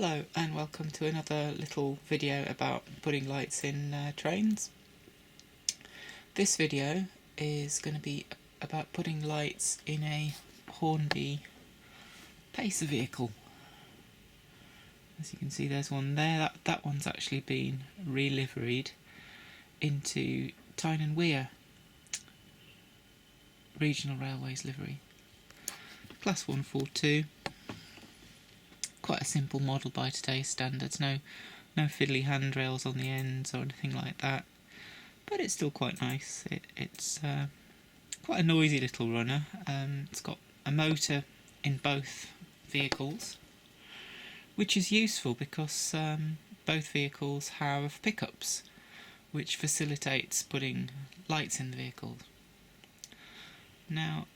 Hello and welcome to another little video about putting lights in trains. This video is going to be about putting lights in a Hornby pacer vehicle. As you can see, there's one there. That one's actually been re-liveried into Tyne and Wear Regional Railways livery. Class 142. Quite a simple model by today's standards. No fiddly handrails on the ends or anything like that. But it's still quite nice. It's quite a noisy little runner. It's got a motor in both vehicles, which is useful because both vehicles have pickups, which facilitates putting lights in the vehicles. Now,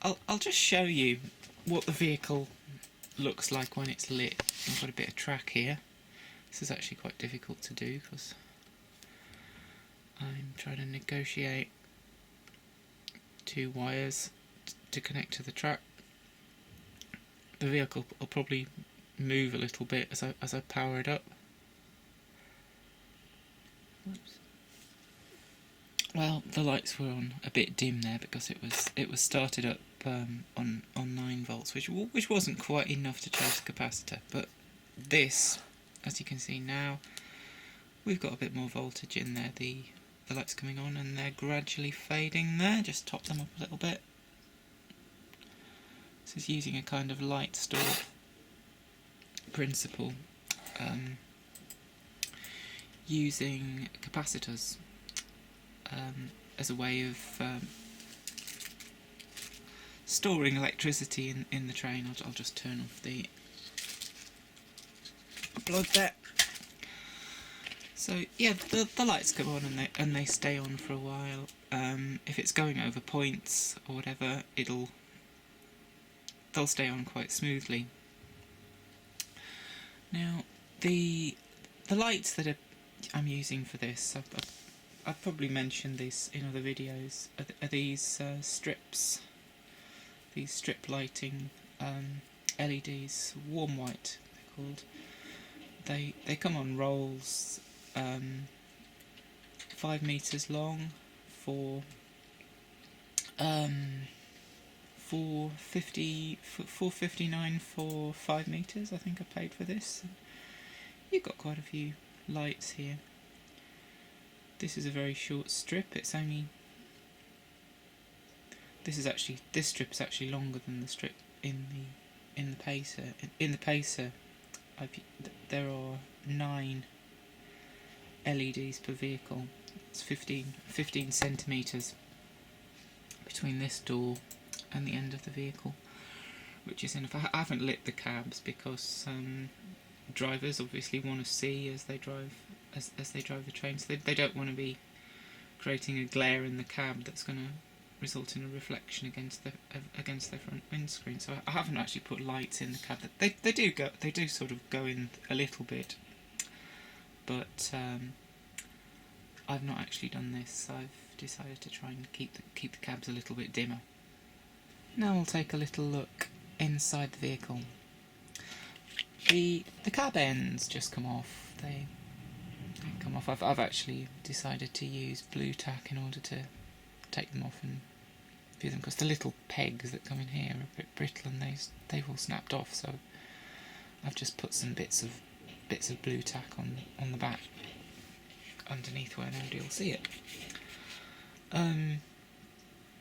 I'll just show you what the vehicle looks like when it's lit. I've got a bit of track here. This is actually quite difficult to do because I'm trying to negotiate two wires to connect to the track. The vehicle will probably move a little bit as I power it up. Whoops. Well, the lights were on a bit dim there because it was started up on 9 volts, which wasn't quite enough to charge the capacitor. But this, as you can see now, we've got a bit more voltage in there. The lights coming on and they're gradually fading there. Just top them up a little bit. This is using a kind of light store principle, using capacitors as a way of storing electricity in the train. I'll just turn off the plug there. So yeah, the lights go on and they stay on for a while. If it's going over points or whatever, they'll stay on quite smoothly. Now the lights that I'm using for this, I've probably mentioned this in other videos, are these strips. These strip lighting LEDs, warm white they're called. They come on rolls, 5 meters long for $4.59 for 5 meters. I think I paid for this. You've got quite a few lights here. This is a very short strip. It's only this strip is actually longer than the strip in the pacer. In the pacer, there are 9 LEDs per vehicle. It's 15 centimeters between this door and the end of the vehicle, which is enough. I haven't lit the cabs because drivers obviously want to see as they drive the train, so they don't want to be creating a glare in the cab that's going to result in a reflection against their front windscreen. So I haven't actually put lights in the cab. They do sort of go in a little bit, but I've not actually done this. I've decided to try and keep the cabs a little bit dimmer. Now we'll take a little look inside the vehicle. The cab ends just come off. They come off. I've actually decided to use blue tack in order to take them off and view them, because the little pegs that come in here are a bit brittle and they've all snapped off. So I've just put some bits of blue tack on the back underneath where nobody will see it.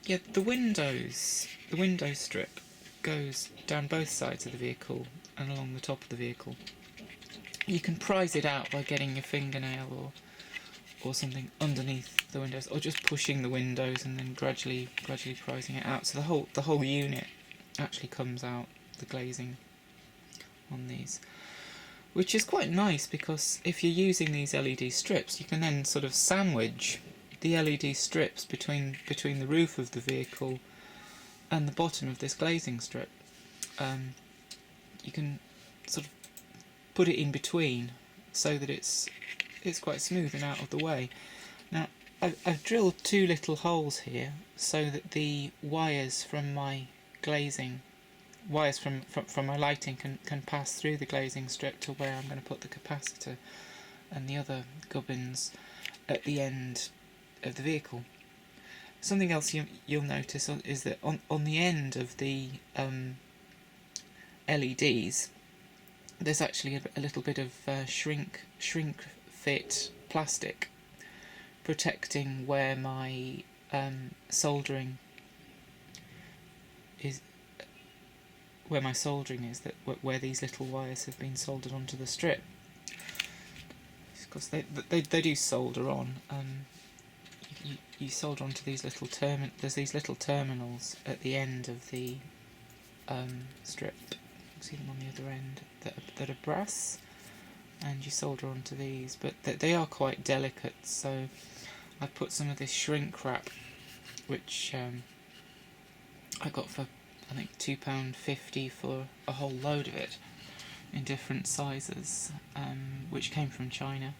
Yeah, the window strip goes down both sides of the vehicle and along the top of the vehicle. You can prise it out by getting your fingernail or something underneath the windows, or just pushing the windows and then gradually prizing it out. So the whole unit actually comes out, the glazing on these, which is quite nice because if you're using these LED strips, you can then sort of sandwich the LED strips between the roof of the vehicle and the bottom of this glazing strip. You can sort of put it in between so that it's quite smooth and out of the way. Now I've drilled 2 little holes here so that the wires from my glazing wires from my lighting can pass through the glazing strip to where I'm going to put the capacitor and the other gubbins at the end of the vehicle. Something else you'll notice is that on the end of the LEDs, there's actually a little bit of shrink fit plastic protecting where my soldering is. Where my soldering is, where these little wires have been soldered onto the strip, because they do solder on. You solder onto these little there's these little terminals at the end of the strip. You can see them on the other end that are brass, and you solder onto these. But they are quite delicate, so I put some of this shrink wrap, which I got for I think £2.50 for a whole load of it in different sizes, which came from China.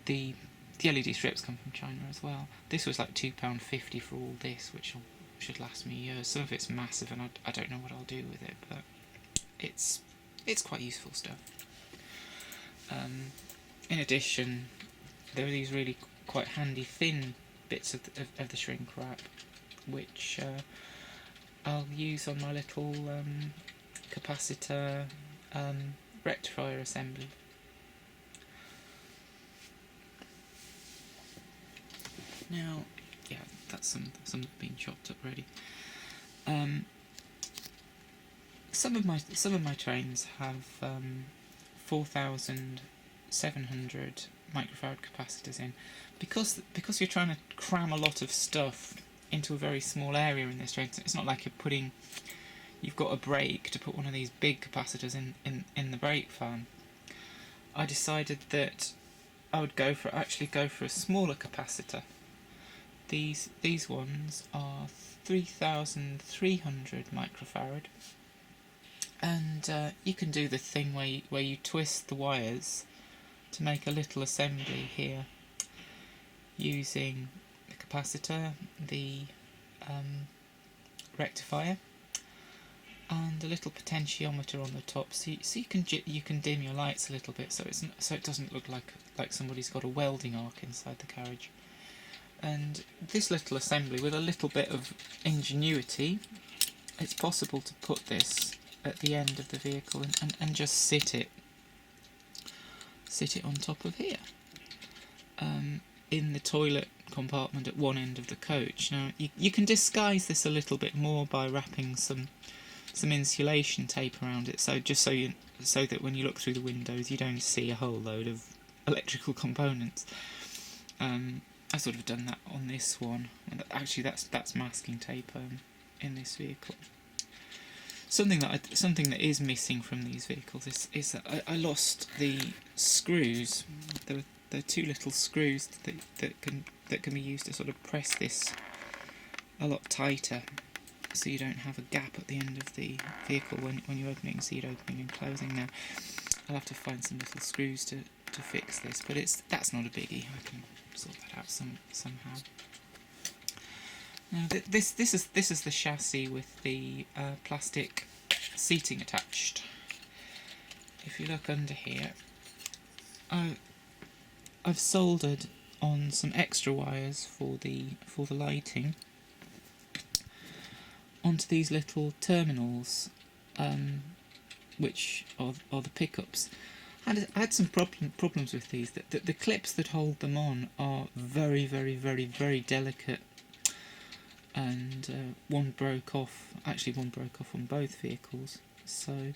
The LED strips come from China as well. This was like £2.50 for all this, which should last me years. Some of it's massive, and I don't know what I'll do with it, but it's quite useful stuff. In addition, there are these really quite handy thin bits of the shrink wrap, which I'll use on my little capacitor rectifier assembly. Now, yeah, that's some being chopped up ready. Some of my trains have 4,700 microfarad capacitors in, because you're trying to cram a lot of stuff into a very small area in this train. It's not like you've got a brake to put one of these big capacitors in the brake fan. I decided that I would go for a smaller capacitor. These ones are 3,300 microfarad, and you can do the thing where you twist the wires to make a little assembly here using the capacitor, the rectifier, and a little potentiometer on the top, so you can dim your lights a little bit, so it doesn't look like somebody's got a welding arc inside the carriage. And this little assembly, with a little bit of ingenuity, it's possible to put this at the end of the vehicle and just sit it on top of here, in the toilet compartment at one end of the coach. Now you can disguise this a little bit more by wrapping some insulation tape around it, so that when you look through the windows you don't see a whole load of electrical components. I've sort of done that on this one, and actually that's masking tape in this vehicle. Something that is missing from these vehicles is that I lost the screws. There are two little screws that can be used to sort of press this a lot tighter, so you don't have a gap at the end of the vehicle when you're opening, see it opening and closing. Now I'll have to find some little screws to fix this, but that's not a biggie. I can sort that out somehow. Now this is the chassis with the plastic seating attached. If you look under here, I've soldered on some extra wires for the lighting onto these little terminals, which are the pickups. I had some problems with these. The clips that hold them on are very, very, very, very delicate, and one broke off on both vehicles. So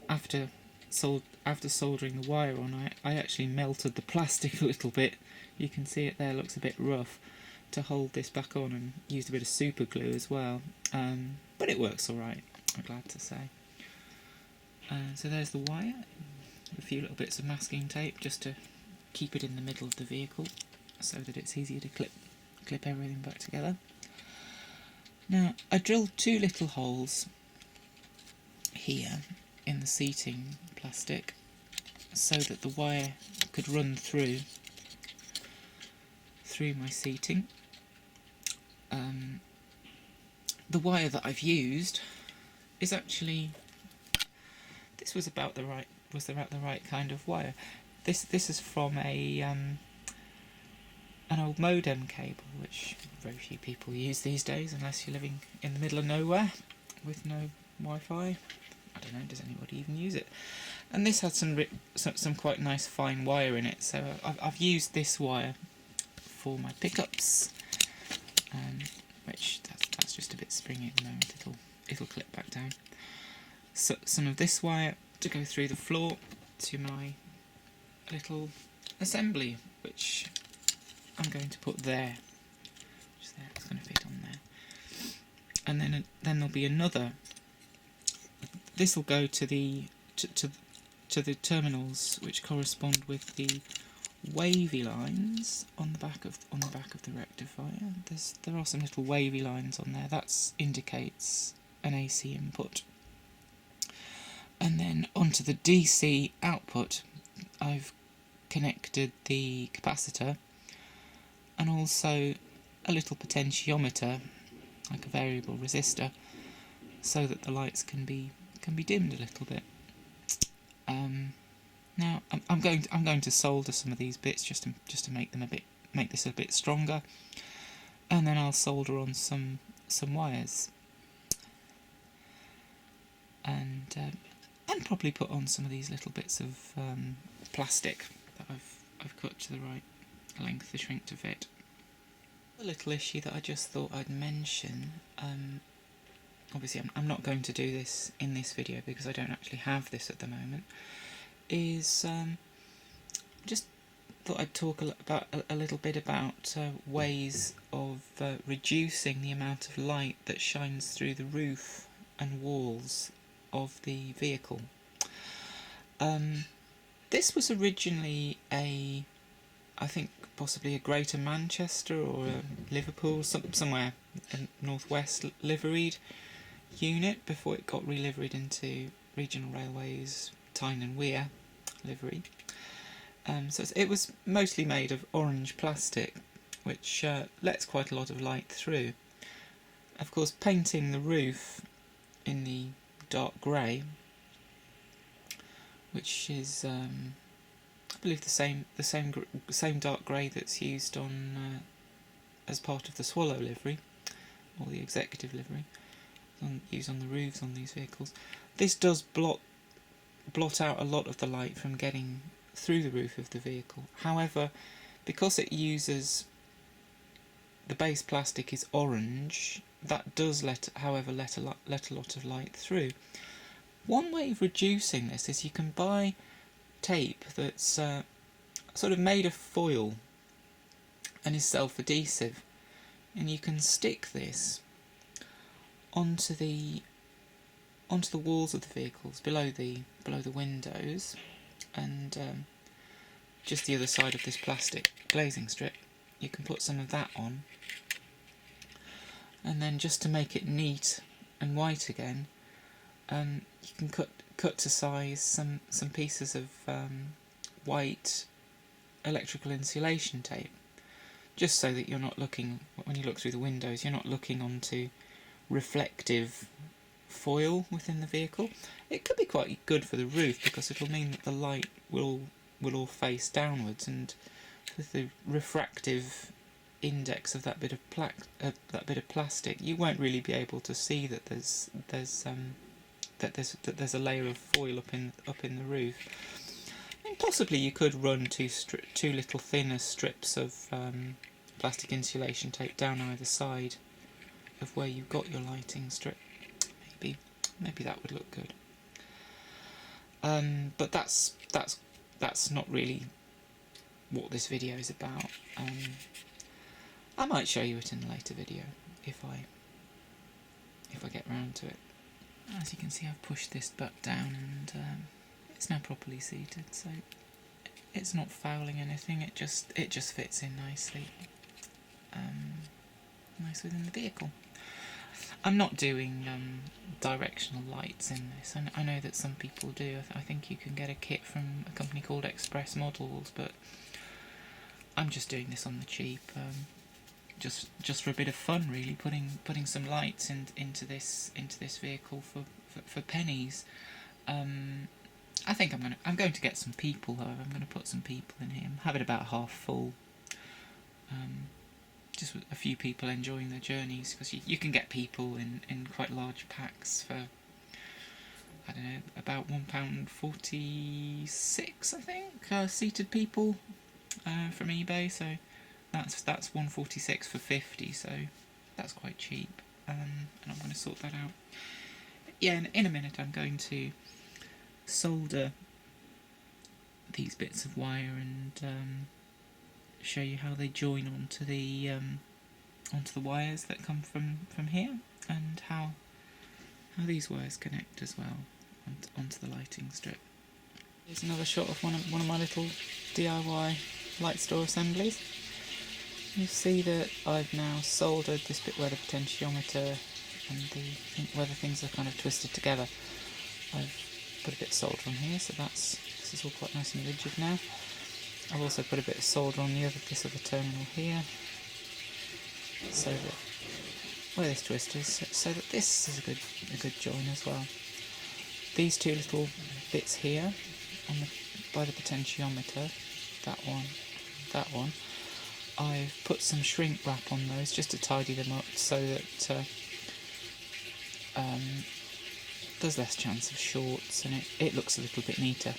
after soldering the wire on, I actually melted the plastic a little bit. You can see it there, looks a bit rough, to hold this back on, and used a bit of super glue as well. But it works alright, I'm glad to say. So there's the wire, a few little bits of masking tape just to keep it in the middle of the vehicle so that it's easier to clip everything back together. Now I drilled two little holes here in the seating plastic so that the wire could run through my seating. the wire that I've used is actually, this was about the right kind of wire. This is from a an old modem cable, which very few people use these days unless you're living in the middle of nowhere with no Wi-Fi. I don't know, does anybody even use it? And this had some quite nice fine wire in it, so I've used this wire for my pickups, which that's just a bit springy at the moment. It'll clip back down. So some of this wire to go through the floor to my little assembly, which I'm going to put there. Just there, it's going to fit on there. And then there'll be another. This will go to the terminals which correspond with the wavy lines on the back of the rectifier. There are some little wavy lines on there. That indicates an AC input. And then onto the DC output, I've connected the capacitor and also a little potentiometer, like a variable resistor, so that the lights can be dimmed a little bit. Now I'm going to solder some of these bits just to make this a bit stronger, and then I'll solder on some wires, and probably put on some of these little bits of plastic that I've cut to the right length to shrink to fit. A little issue that I just thought I'd mention. Obviously I'm not going to do this in this video because I don't actually have this at the moment, is just thought I'd talk a little bit about ways of reducing the amount of light that shines through the roof and walls of the vehicle. This was originally I think possibly a Greater Manchester or a Liverpool, somewhere in northwest liveried unit before it got reliveried into Regional Railways Tyne and Wear livery. So it was mostly made of orange plastic, which lets quite a lot of light through. Of course, painting the roof in the dark grey, which is I believe the same dark grey that's used on as part of the Swallow livery or the executive livery, used on the roofs on these vehicles. This does blot out a lot of the light from getting through the roof of the vehicle. However, because it uses the base plastic is orange, that does let a lot of light through. One way of reducing this is you can buy tape that's sort of made of foil and is self-adhesive, and you can stick this onto the walls of the vehicles below the windows, and just the other side of this plastic glazing strip. You can put some of that on, and then just to make it neat and white again, you can cut to size some pieces of white electrical insulation tape, just so that you're not looking, when you look through the windows, you're not looking onto reflective foil within the vehicle. It could be quite good for the roof because it'll mean that the light will all face downwards, and with the refractive index of that bit of plastic, you won't really be able to see that there's a layer of foil up in the roof. And possibly you could run two little thinner strips of plastic insulation tape down either side of where you've got your lighting strip. Maybe that would look good. But that's not really what this video is about. I might show you it in a later video if I get round to it. As you can see, I've pushed this back down, and it's now properly seated, so it's not fouling anything. It just fits in nicely, nice within the vehicle. I'm not doing directional lights in this. I know that some people do. I think you can get a kit from a company called Express Models, but I'm just doing this on the cheap. just for a bit of fun, really, putting some lights into this vehicle for pennies. I think I'm going to get some people, however. I'm going to put some people in here. Have it about half full. Just with a few people enjoying their journeys, because you can get people in quite large packs for, I don't know, about £1.46, I think, seated people from eBay. So that's £1.46 for 50. So that's quite cheap. And I'm going to sort that out. Yeah, in a minute I'm going to solder these bits of wire and show you how they join onto the wires that come from here, and how these wires connect as well onto the lighting strip. Here's another shot of one of my little DIY light store assemblies. You see that I've now soldered this bit where the potentiometer and where the things are kind of twisted together. I've put a bit of solder on here, so this is all quite nice and rigid now. I've also put a bit of solder on this other terminal here, so that where this twist is, so that this is a good join as well. These two little bits here by the potentiometer, that one, I've put some shrink wrap on those just to tidy them up, so that there's less chance of shorts, and it looks a little bit neater.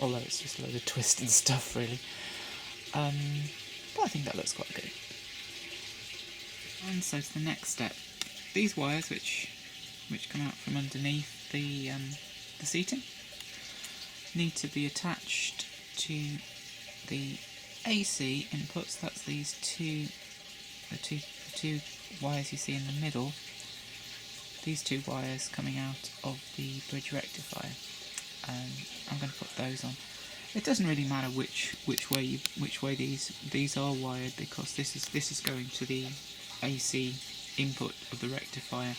Although it's just a load of twisted stuff, really. But I think that looks quite good. And so to the next step. These wires, which come out from underneath the seating, need to be attached to the AC inputs. That's these two wires you see in the middle. These two wires coming out of the bridge rectifier. I'm going to put those on. It doesn't really matter which way these are wired, because this is going to the AC input of the rectifier.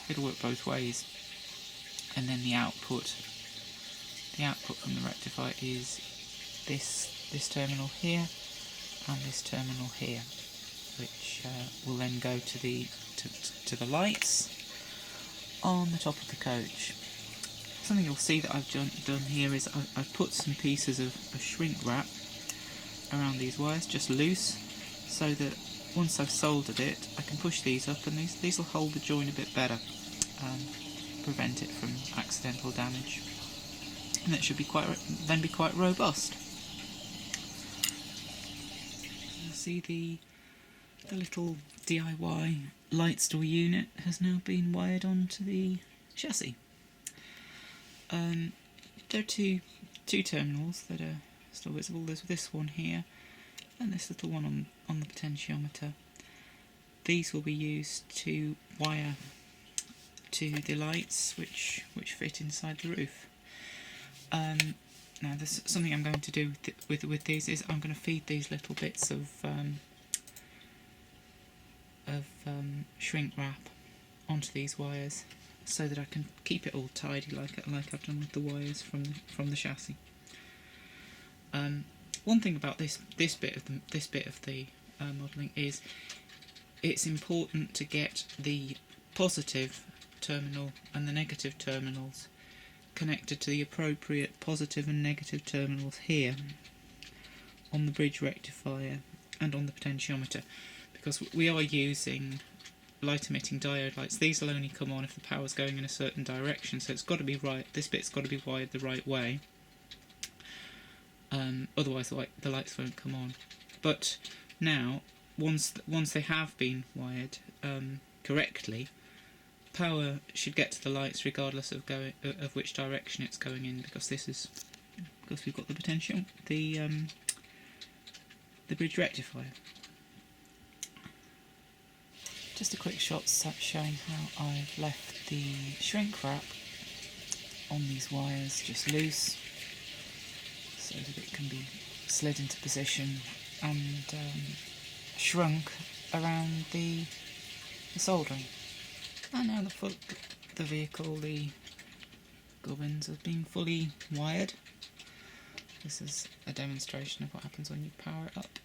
It'll work both ways. And then the output from the rectifier is this terminal here and this terminal here, which will then go to the lights on the top of the coach. Something you'll see that I've done here is I've put some pieces of shrink wrap around these wires, just loose, so that once I've soldered it, I can push these up, and these will hold the join a bit better, prevent it from accidental damage, and it should be quite robust. You'll see the little DIY light store unit has now been wired onto the chassis. There are two terminals that are still visible. There's this one here and this little one on the potentiometer. These will be used to wire to the lights which fit inside the roof. Now there's something I'm going to do with these is I'm going to feed these little bits of shrink wrap onto these wires, so that I can keep it all tidy like I've done with the wires from the chassis. One thing about this bit of the modelling is it's important to get the positive terminal and the negative terminals connected to the appropriate positive and negative terminals here on the bridge rectifier and on the potentiometer, because we are using light emitting diode lights. These will only come on if the power's going in a certain direction, so it's got to be right. This bit's got to be wired the right way. Otherwise the lights won't come on. But now, once they have been wired correctly, power should get to the lights regardless of which direction it's going in, because we've got the potential, the bridge rectifier. Just a quick shot showing how I've left the shrink wrap on these wires just loose, so that it can be slid into position and shrunk around the soldering. And now the vehicle, the gubbins, have been fully wired. This is a demonstration of what happens when you power it up.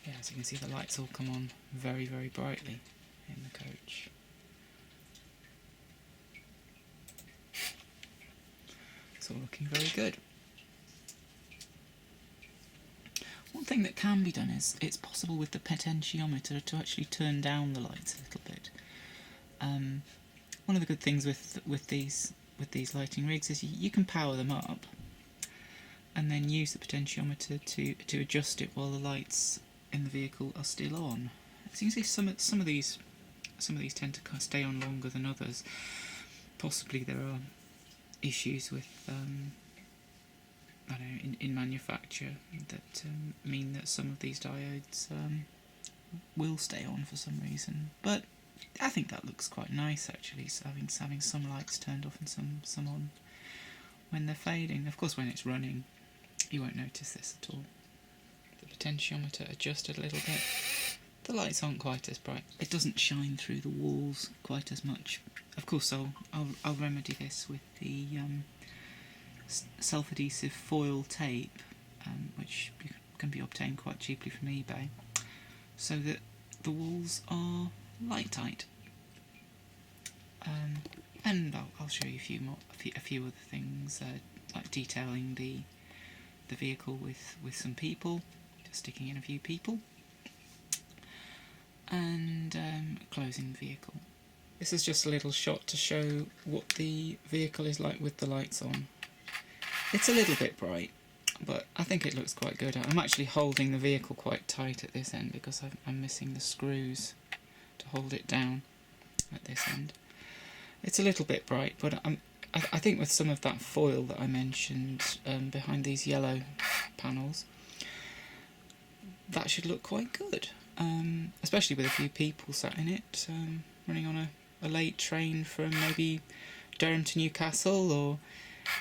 Yeah, as you can see, the lights all come on very, very brightly in the coach. It's all looking very good. One thing that can be done is it's possible with the potentiometer to actually turn down the lights a little bit. One of the good things with these lighting rigs is you can power them up and then use the potentiometer to adjust it while the lights in the vehicle are still on. As you can see, some of these tend to stay on longer than others. Possibly there are issues with I don't know, in manufacture that mean that some of these diodes will stay on for some reason. But I think that looks quite nice actually, so having some lights turned off and some on when they're fading. Of course, when it's running, you won't notice this at all. The potentiometer adjusted a little bit. The lights aren't quite as bright. It doesn't shine through the walls quite as much. Of course, I'll remedy this with the self-adhesive foil tape, which can be obtained quite cheaply from eBay, so that the walls are light tight. And I'll show you a few other things, like detailing the vehicle with some people, just sticking in a few people, and closing the vehicle. This is just a little shot to show what the vehicle is like with the lights on. It's a little bit bright, but I think it looks quite good. I'm actually holding the vehicle quite tight at this end because I'm missing the screws to hold it down at this end. It's a little bit bright, but I think with some of that foil that I mentioned behind these yellow panels, that should look quite good, especially with a few people sat in it, running on a late train from maybe Durham to Newcastle, or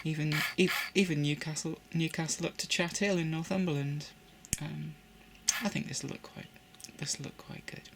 even Newcastle up to Chat Hill in Northumberland. I think this will look quite good.